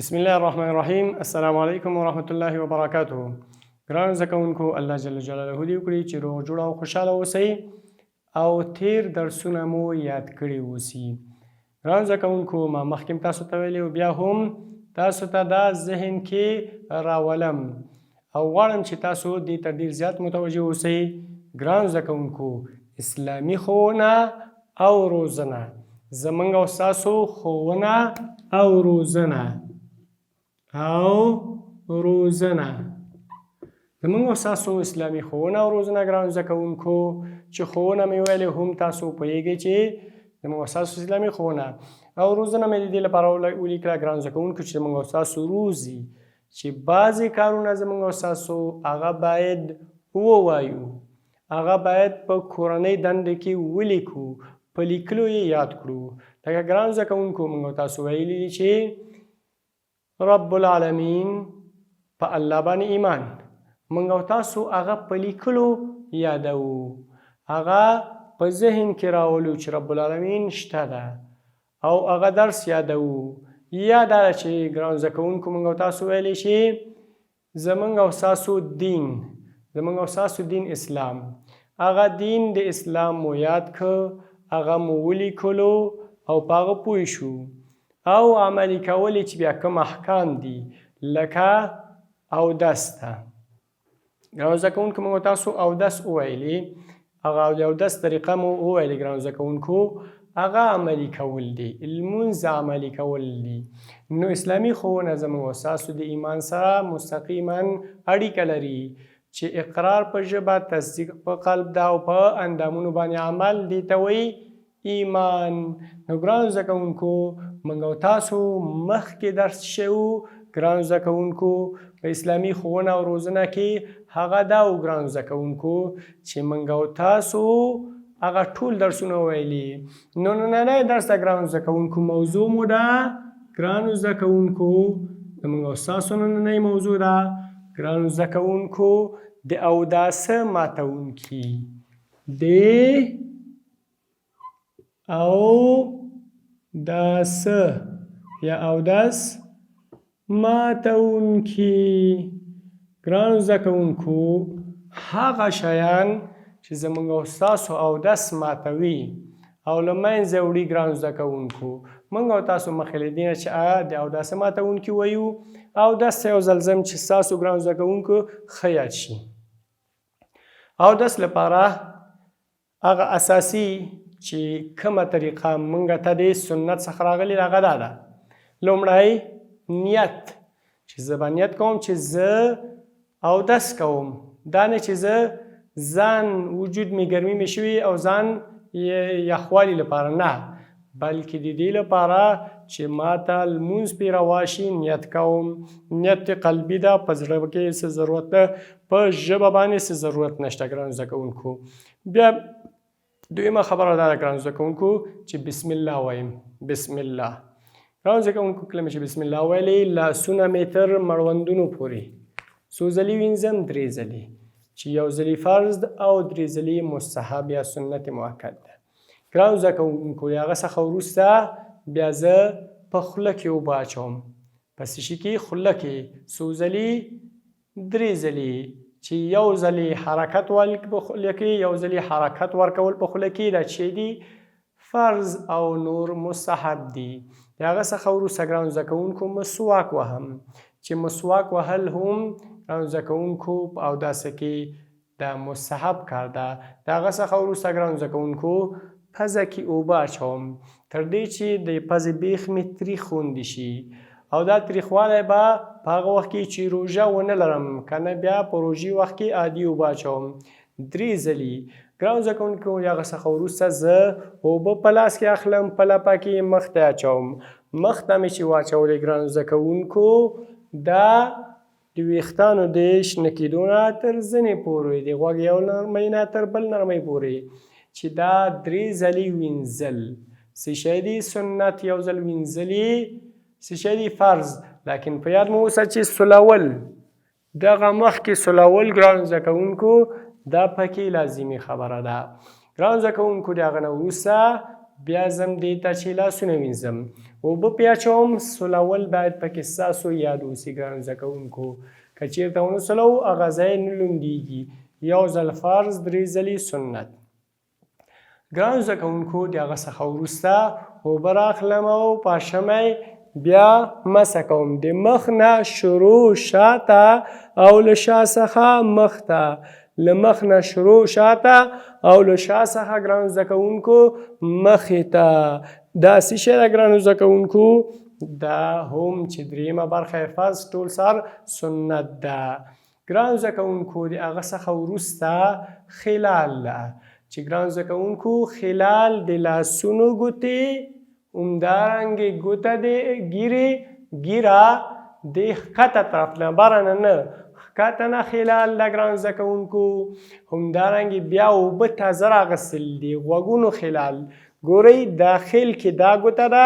بسم الله الرحمن الرحیم. السلام علیکم ورحمت الله وبرکاته. ګران زده کوونکو، الله جل جلاله دې وکړي چې روغ جوړ او خوشحاله اوسئ او تیر درسونه مو یاد کړي اوسي. ګران زده کوونکو، ما مخکې تاسو ته ویلي بیا هم تاسو ته دا ذهن کې راولم او غواړم چې تاسو دې ته ډېر زیات متوجه اوسئ. ګران زده کوونکو، اسلامي ښوونه او روزنه، زموږ او ستاسو ښوونه او روزنه زموږ او ستاسو اسلامي ښوونه او روزنه. ګران زده کوونکو، چې ښوونه مې ویلې هم تاسو پوهیږئ چې زموږ او ستاسو اسلامي ښوونه او روزنه مې د دې لپاره ولیکله ګران زده کوونکو چې زموږ او ستاسو روزي، چې بعضې کارونه زموږ او ستاسو هغه باید ووایو، هغه باید په کورنۍ دنده کې ولیکو، په لیکلو یې یاد کړو. لکه ګران زده کوونکو، موږ او تاسو ویلي دي چې رب العالمین په الله باندې ایمان، موږ او تاسو هغه په لیکلو یادوو، هغه په ذهن کې راولو چې رب العالمین شته ده او هغه درس یادوو. یا دا چې ګران زده کوونکو، موږ او تاسو ویلی چې زموږ او ستاسو دین اسلام، هغه دین د اسلام مو یاد که، هغه مو ولیکلو او په هغه پوه شو او عملي کولی چې بیا کوم احکام دي لکه اودس ته. ګران زده کوونکو، موږ تاسو اودس وویلي، هغه د اودس طریقه مو وویلې. ګران زده کوونکو، هغه عملي کول دي، لمونځ عملي کول دي. نو اسلامي ښوونه زموږ او ستاسو د ایمان سره مستقیما اړیکه لري، چې اقرار په ژبه، تصدیق په قلب ده او په اندامونو باندې عمل، دې ته وایي ایمان. نو ګران زده کوونکو، موږ او تاسو مخکې درس شوو ګران زده کوونکو په اسلامي ښوونه او روزنه کې. هغه دا و ګران زده کوونکو چې موږ او تاسو هغه ټول درسونه ویلي. نو نننی درس د ګران زده کوونکو موضوع مو ده، ګرانو زده کوونکو، زموږ او ستاسو نننی موضوع ده ګرانو زده کوونکو د اوداسه ماتونکي، د اوداسه یا اودس ماتونکي. ګرانو زده کوونکو، هغه شیان چې زموږ او ستاسو اودس ماتوي او له منځه وړي. ګرانو زده کوونکو، موږ او تاسو مخکې له دې نه چې د اوداسه ماتونکي وایو، اودس ته یو ځل ځم چې ستاسو ګرانو زده کوونکو ښه یاد شي. اودس لپاره هغه اساسي چې کومه طریقه موږ ته د سنت څخه راغلي هغه دا ده. لومړی نیت، چې زه به نیت کوم چې زه اودس کوم، دا نه چې زه ځان وجود مې ګرمي مې شوي او ځان یخوالي لپاره، نه، بلکې د دې لپاره چې ما ته لمونځ پرې روا شي نیت کوم. نیت قلبي ده، په زړه کې څه ضرورت ده، په ژبه باندې څه ضرورت نشته. ګرانو زده کوونکو، بیا دویمه خبره دا ده ګرانو زده کوونکو چې بسم الله وایم. بسم الله ګرانو زده کوونکو، کله مې چې بسم الله ویلې، لاسونه مې تر مړوندونو پورې څو ځلې وینځم؟ 3 ځلې، چې یو ځلې فرض او 3 ځلې مستحب یا سنت مؤکد ده. ګرانو زده کوونکو، د هغه څخه وروسته بیا زه په خوله کې اوبه اچوم. په څه شي کې؟ خوله کې. څو ځلې؟ 3 ځلې، چې یو ځلې حرکت په خوله کې، یو ځلې حرکت ورکول په خوله کې، دا چې دي فرض او نور مستحب دي. د هغه څخه وروسته ګرانو زده کوونکو مسواک وهم، چې مسواک وهل هم ګرانو زده کوونکو په اوداسه کې د مستحب کار ده. د هغه څخه وروسته ګرانو زده کوونکو پزه کې اوبه اچوم، تر دې چې د پزې بیخ مې تریخ غوندې شي، او دا تریخوالی به په هغه وخت کې چې روژه ونه لرم، که نه بیا په روژې وخت کې عادي اوبه اچوم. 3 ځلې. ګرانو زده کوونکو، د هغه څخه وروسته زه اوبه په لاس کې اخلم، په لپه کې مخ ته اچوم. مخ ته مې چې واچولې ګرانو زده کوونکو، دا د ویښتانو د شنه کېدو نه تر زنې پورې، د غوږ یو نرمۍ نه تر بل نرمۍ پورې، چې دا 3 ځلې وینځل. څه شی دي؟ سنت. یو ځل وینځلې څه شی دي؟ فرض. لیکن په یاد مو اوسه چې سولول، دغه مخکې سولول ګرانو زده کوونکو دا پکې لازمي خبره ده. ګرانو زده کوونکو، د هغه نه وروسته بیا ځم دې ته چې لاسونه وینځم اوبه پې اچوم سولول باید پکې ستاسو یاد اوسي ګرانو زده کوونکو که چېرته ونه سولو هغه ځای نه لوندېږي یو ځل فرض 3 ځلې سنت ګرانو زده کوونکو د هغه څخه وروسته اوبه راخلم او پاشمی بیا مسه کوم د مخ نه شروع شاته او له شا څخه مخ ته له مخ نه شروع شاته او له شا څخه ګرانو زده کوونکو مخې ته دا څه شی ده ګرانو زده کوونکو دا هم چې درېیمه برخه یې فرض ټول سر سنت ده ګرانو زده کوونکو د هغه څخه وروسته خلال ده چې ګرانو زده کوونکو خلال د لاسونو ګوتې همدارنګې ګوته د ګیره د ښکته طرف نه بره نه ښکته نه خلال ده ګرانو زده کوونکو همدارنګې بیا اوبه تازه راغستل دي غوږونو خلال ګورئ داخل کې دا ګوته ده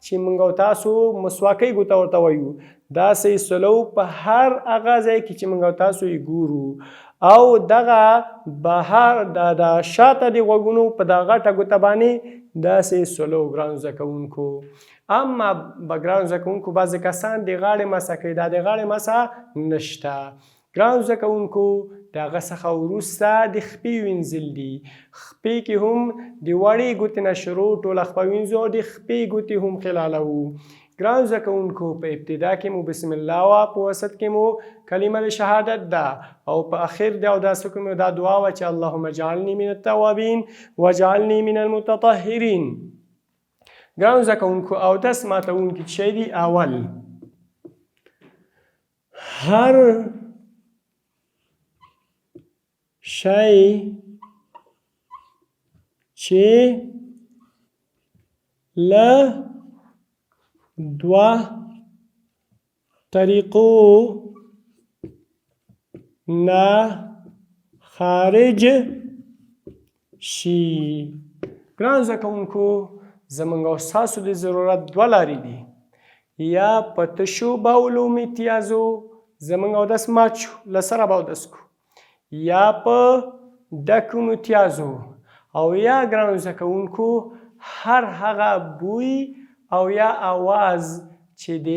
چې موږ او تاسو مسواکۍ ګوته ورته وایو داسې سلو په هر هغه ځای کې چې موږ او تاسو یې ګورو او دغه بهر د شاته د غوږونو په دا غټه ګوته باندې داسې سلو ګرانو زده کوونکو اما ګرانو زده کوونکو بعضې کسان د غاړې مسه کوي دا د غاړې مسه نشته ګرانو زده کوونکو د هغه څخه وروسته د خپې وینځل دي خپې کې هم د وړې ګوتې نه شروع ټوله خپه وینځو او د خپې ګوتې هم خلالوو ګرانو زده کوونکو په ابتدا کې مو بسم الله وه په وسط کې مو کلمه د شهادت ده او په اخر د اوداسو کې مو دا دعا وه چې اللهم اجعلني من التوابین واجعلني من المتطهرین ګرانو زده کوونکو اودس ماتوونکي شی دي اول هر شی چې له دوه طریقو نه خارج شي ګرانو زده کوونکو زموږ او ستاسو د ضرورت دوه لارې دي یا په تشو بولو امتیازو زموږ اودس مات شو له سره به اودس کو یا په ډکو امتیازو او یا ګرانو زده کوونکو هر هغه بوی او یا آواز چې د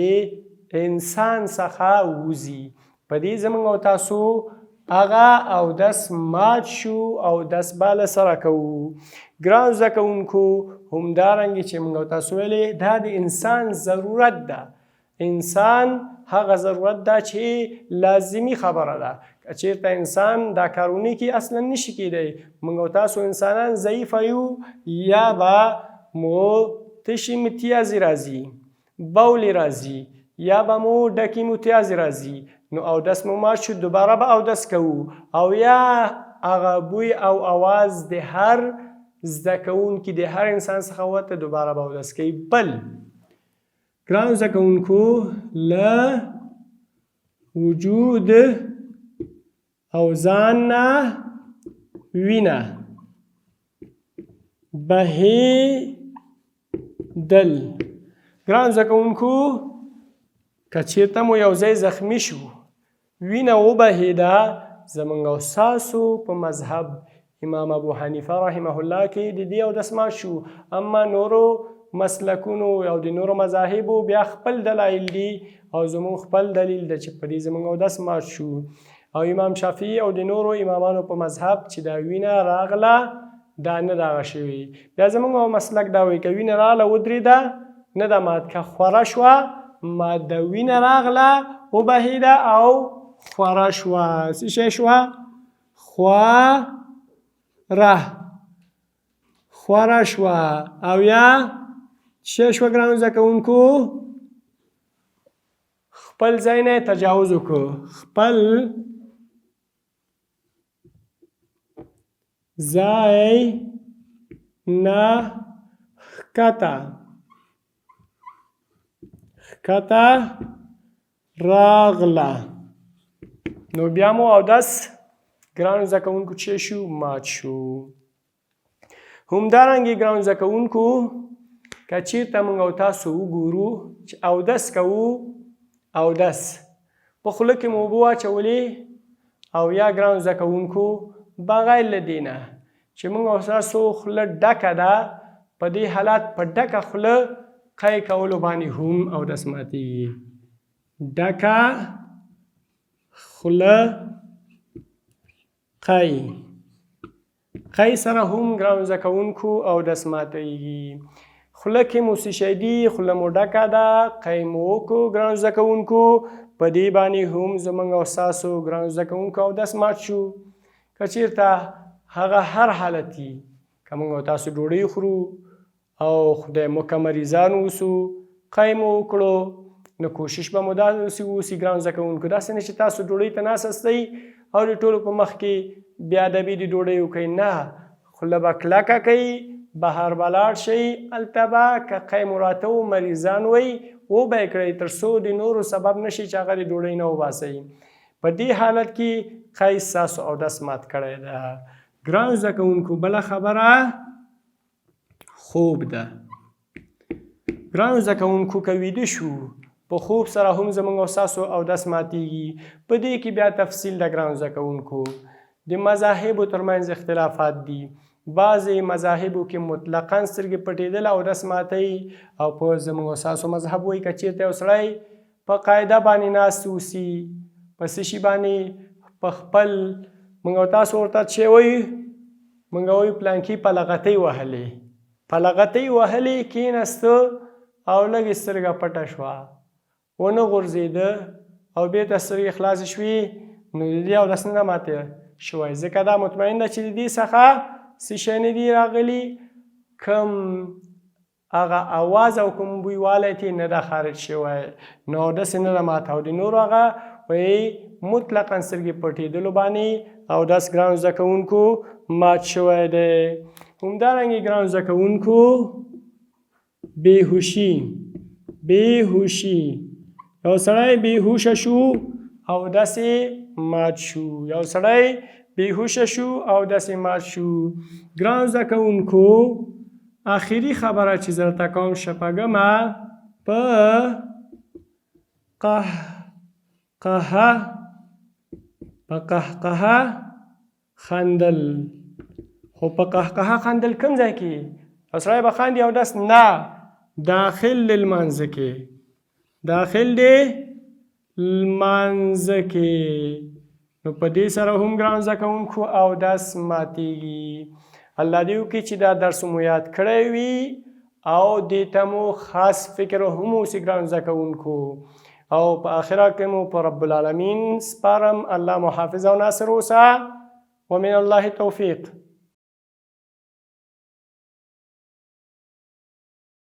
انسان څخه وځي په دې زموږ او تاسو هغه اودس مات شو اودس به له سره کوو ګرانو زده کوونکو همدارنګې چې موږ او تاسو ویلې دا د انسان ضرورت ده انسان هغه ضرورت ده چې لازمي خبره ده که چېرته انسان دا کارونه کې اصلا نشي کیدی موږ او تاسو انسانان ضعیفه یو یا به مو تشي متیازې راځي بولې راځي یا به مو ډکې متیازې راځي نو اودس مو مات شو دوباره به اودس کوو او یا هغه بوی او آواز د هر زده کوونکي د هر انسان څخه وته دوباره به اودس کوي بل ګرانو زده کوونکو له وجود او ځان نه وینه بهېدل ګرانو زده کوونکو که چېرته مو یو ځای زخمي شو وینه وبهېده زموږ او ستاسو په مذهب امام ابو حنیفه رحمه الله کې د دې اودس مات شو اما نورو مسلکونو او د نورو مذاهبو بیا خپل دلایل دي او زموږ خپل دلیل ده چې په دې زموږ اودس مات شو او امام شافعي او د نورو امامانو په مذهب چې دا وینه راغله دا نه دغه شوي بیا زموږ مسلک دا وایي که وینه راغله ودرېده نه ده مات که خوره شوه ماده وینه راغله وبهېده او خوره شوه څه شی شوه خوره شوه او یا څه شوه ګرانو زده کوونکو خپل ځای نه تجاوز وکړو خپل ځای نه ښکته راغله نو بیا مو اودس ګرانو زده کوونکو چې شو مات شو همدارنګې ګرانو زده کوونکو که چېرته موږ او تاسو وګورو چې اودس کوو اودس په خوله کې مو اوبه واچولې او یا ګرانو زده کوونکو بغیر له دې نه چې موږ او تاسو خوله ډکه ده په دې حالت په ډکه خوله قی کولو باندې هم اودس ماتېږي. ډکه خوله قی سره هم ګرانو زده کوونکو اودس ماتېږي. خوله کې مو څه شی دي؟ خوله مو ډکه ده، قی مو وکړو ګرانو زده کوونکو، په دې باندې هم زموږ او ستاسو ګرانو زده کوونکو اودس مات شو. که چېرته هغه هر حالت وي، که موږ او تاسو ډوډۍ خورو او خدای مکه مریضان اوسو، قی مو وکړو، نو کوشش به مو داسې اوسي ګرانو زده کوونکو، داسې نه چې تاسو ډوډۍ ته ناست یاستئ او د ټولو په مخ کې بې ادبي د ډوډۍ وکئ. نه، خوله به کلکه کوئ، بهر به لاړ شئ، هلته به که قی مو راته و مریضان وی وبه یې کړئ تر څو د نورو سبب نشي چې هغه د ډوډۍ نه وباسئ. په دې حالت کې قی ستاسو اودس مات کړی ده. ګرانو زده کوونکو بله خبره خوب ده. ګرانو زده کوونکو که ویده شو په خوب سره هم زموږ او ستاسو اودس ماتېږي. په دې کې بیا تفصیل ده ګرانو زده کوونکو، د مذاهبو ترمنځ اختلافات دي. بعضې مذاهبو کې مطلقاً سترګې پټېدل اودس ماتوي، او په زموږ او ستاسو مذهب وایي که چېرته یو سړی په قاعده باندې ناست اوسي، په څه شي باندې؟ په خپل موږ او تاسو ورته چې وایو، موږ وایو پلانکي په لغتۍ وهلې، په لغتۍ وهلې کېناسته او لږې سترګه پټه شوه، ونه غورځېده او بېرته سترګې خلاصې شوې، نو د دې اودس نه ماته شوی، ځکه دا مطمئن ده چې د دې څخه څه شی نه دي راغلي، کوم هغه اواز او کوم بویوالی ترې نه ده خارج شوی، نو اودس یې نه ده ماته. او د نورو هغه وایي مطلقاً سترګې پټېدلو باندې اودس ګرانو زده کوونکو مات شوی دی. همدارنګې ګرانو زده کوونکو بېهوشي یو سړی بېهوشه شو اودس یې مات شو. یو سړی بېهوشه شو اودس یې مات شو. ګرانو زده کوونکو آخري خبره چې زه درته کوم شپږمه، په قهقه خندل. خو په قهقه خندل کوم ځای کې؟ یو سړی به خاندي اودس نه، داخل لمانځه کې، داخل دی لمانځه کې، نو په دې سره هم ګرانو زده کوونکو اودس ماتېږي. الله دې وکړي چې دا درس مو یاد کړی وي او دې ته مو خاص فکر هم اوسي ګرانو زده کوونکو، او په آخره کې مو په رب العالمین سپارم. الله مو حافظ او ناصر اوسه، ومن الله توفیق.